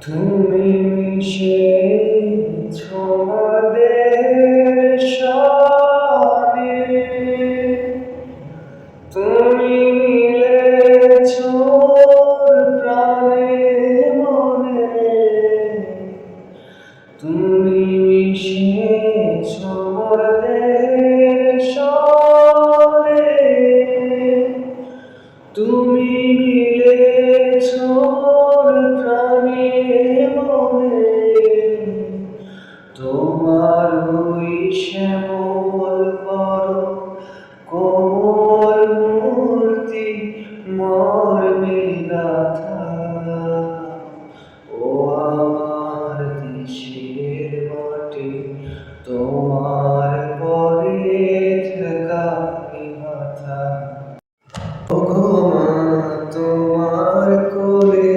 তুমি মিশেছ মোদের সনে, তুমি মিলেছ প্রাণে মনে, তুমি মিশেছ মোদের সনে, তুমি মিলেছ প্রাণে মনে। তোমার ওই শ্যামল বড় কোমল মূর্তি মর্মে গাথা, ও আমার দেশের মাটি তোমার পরে ঠেকাই মাথা। ওগো মা, তোমার কোলে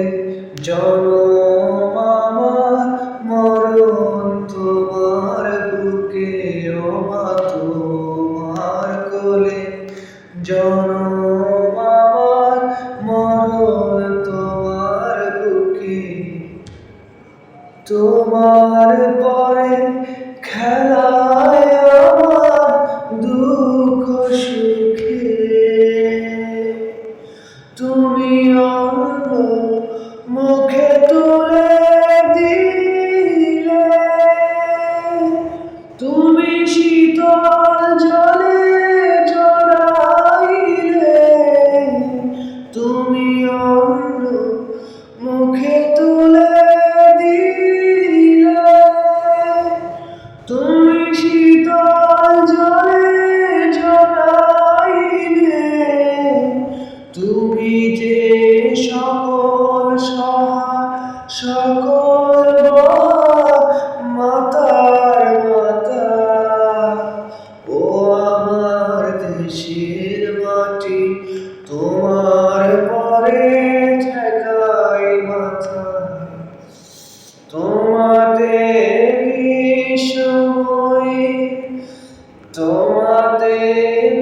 জনম আমার, মরণ তোমার বুকে। ও মা, তোমার কোলে জনম আমার, মরণ তোমার বুকে। তোমার পরে খেলায় আমার দুঃখ সুখে, তুমি অন্য মুখে তুলে দিলে, তুমি শীতল জলে জড়াইলে, তুমি অন্য মুখে তুলে দিলে, তুমি শীতল জলে জড়াইলে, তুমি যে সকল সকল মাতার মাতা। ও আমার দেশের মাটি তোমার পরে ঠেকাই মাথা। তোমাদের সময়ে তোমাদের